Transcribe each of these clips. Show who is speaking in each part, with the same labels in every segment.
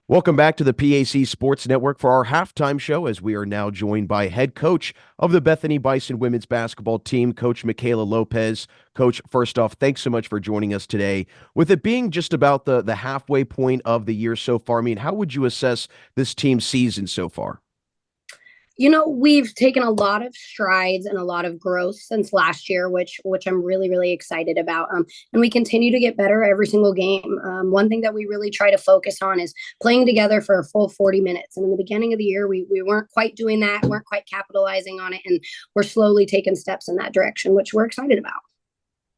Speaker 1: Welcome back to the PAC Sports Network for our halftime show, as we are now joined by head coach of the Bethany Bison women's basketball team, Coach Mikayla Lopez. Coach, first off, thanks so much for joining us today. With it being just about the halfway point of the year so far, I mean, how would you assess this team's season so far?
Speaker 2: We've taken a lot of strides and a lot of growth since last year, which I'm really, really excited about. And we continue to get better every single game. One thing that we really try to focus on is playing together for a full 40 minutes. And in the beginning of the year, we weren't quite doing that, weren't quite capitalizing on it, and we're slowly taking steps in that direction, which we're excited about.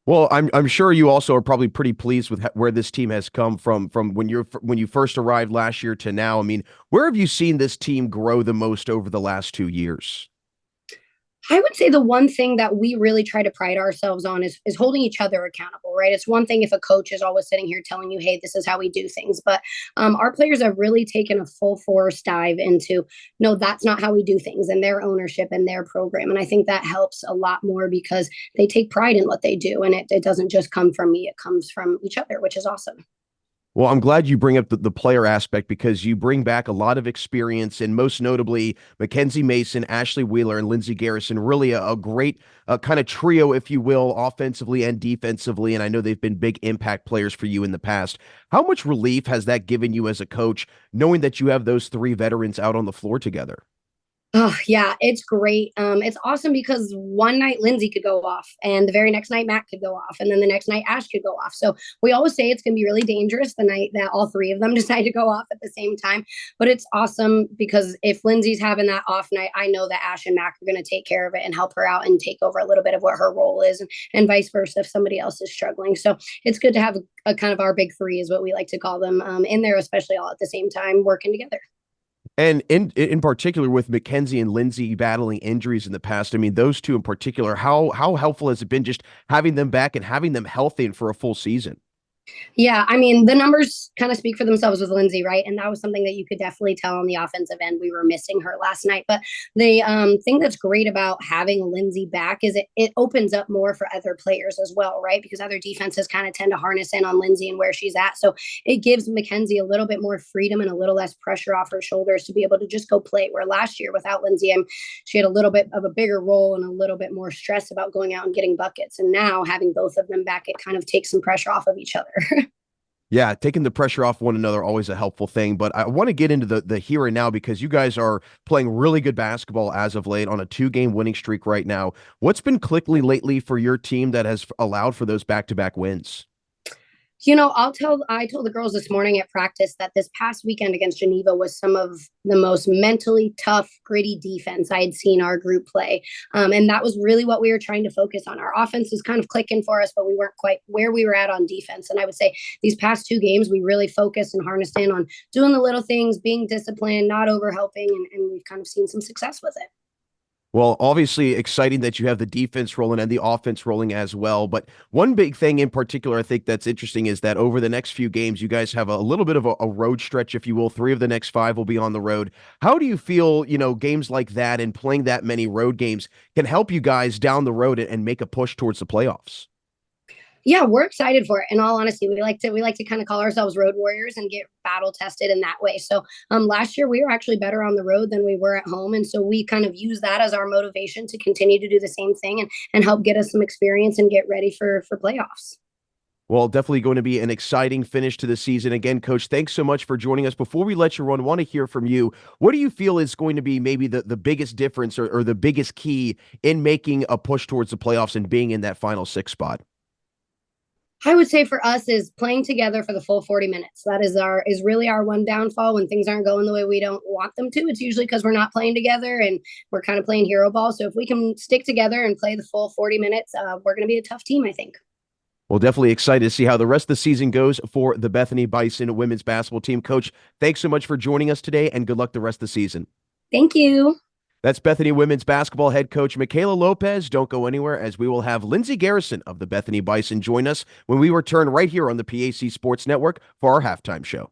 Speaker 1: Well, I'm sure you also are probably pretty pleased with where this team has come from when you first arrived last year to now. I mean, where have you seen this team grow the most over the last 2 years?
Speaker 2: I would say the one thing that we really try to pride ourselves on is holding each other accountable, right? It's one thing if a coach is always sitting here telling you, hey, this is how we do things. But our players have really taken a full force dive into, no, that's not how we do things, and their ownership and their program. And I think that helps a lot more because they take pride in what they do. And it doesn't just come from me, it comes from each other, which is awesome.
Speaker 1: Well, I'm glad you bring up the player aspect because you bring back a lot of experience, and most notably, Mackenzie Mason, Ashley Wheeler, and Lindsey Garrison. Really a great kind of trio, if you will, offensively and defensively. And I know they've been big impact players for you in the past. How much relief has that given you as a coach, knowing that you have those three veterans out on the floor together?
Speaker 2: Oh, yeah, it's great. It's awesome because one night Lindsay could go off, and the very next night Matt could go off, and then the next night Ash could go off. So we always say it's going to be really dangerous the night that all three of them decide to go off at the same time. But it's awesome because if Lindsay's having that off night, I know that Ash and Matt are going to take care of it and help her out and take over a little bit of what her role is, and vice versa if somebody else is struggling. So it's good to have a kind of our big three, is what we like to call them, in there, especially all at the same time working together.
Speaker 1: And in particular, with Mackenzie and Lindsay battling injuries in the past, I mean, those two in particular, how helpful has it been just having them back and having them healthy and for a full season?
Speaker 2: Yeah, I mean, the numbers kind of speak for themselves with Lindsay, right? And that was something that you could definitely tell on the offensive end. We were missing her last night. But the thing that's great about having Lindsay back is it opens up more for other players as well, right? Because other defenses kind of tend to harness in on Lindsay and where she's at. So it gives Mackenzie a little bit more freedom and a little less pressure off her shoulders to be able to just go play. Where last year without Lindsay, she had a little bit of a bigger role and a little bit more stress about going out and getting buckets. And now having both of them back, it kind of takes some pressure off of each other.
Speaker 1: Yeah, taking the pressure off one another always a helpful thing. But I want to get into the here and now because you guys are playing really good basketball as of late on a 2-game winning streak right now. What's been clicking lately for your team that has allowed for those back-to-back wins?
Speaker 2: I told the girls this morning at practice that this past weekend against Geneva was some of the most mentally tough, gritty defense I had seen our group play. And that was really what we were trying to focus on. Our offense was kind of clicking for us, but we weren't quite where we were at on defense. And I would say these past 2 games, we really focused and harnessed in on doing the little things, being disciplined, not over helping, and we've kind of seen some success with it.
Speaker 1: Well, obviously exciting that you have the defense rolling and the offense rolling as well. But one big thing in particular, I think that's interesting is that over the next few games, you guys have a little bit of a road stretch, if you will. 3 of the next 5 will be on the road. How do you feel, games like that and playing that many road games can help you guys down the road and make a push towards the playoffs?
Speaker 2: Yeah, we're excited for it. In all honesty, we like to kind of call ourselves road warriors and get battle tested in that way. So last year we were actually better on the road than we were at home. And so we kind of use that as our motivation to continue to do the same thing and help get us some experience and get ready for playoffs.
Speaker 1: Well, definitely going to be an exciting finish to the season. Again, Coach, thanks so much for joining us. Before we let you run, want to hear from you. What do you feel is going to be maybe the biggest difference or the biggest key in making a push towards the playoffs and being in that final 6 spot?
Speaker 2: I would say for us is playing together for the full 40 minutes. That is really our one downfall when things aren't going the way we don't want them to. It's usually because we're not playing together and we're kind of playing hero ball. So if we can stick together and play the full 40 minutes, we're going to be a tough team, I think.
Speaker 1: Well, definitely excited to see how the rest of the season goes for the Bethany Bison women's basketball team. Coach, thanks so much for joining us today and good luck the rest of the season.
Speaker 2: Thank you.
Speaker 1: That's Bethany women's basketball head coach Mikayla Lopez. Don't go anywhere as we will have Lindsey Garrison of the Bethany Bison join us when we return right here on the PAC Sports Network for our halftime show.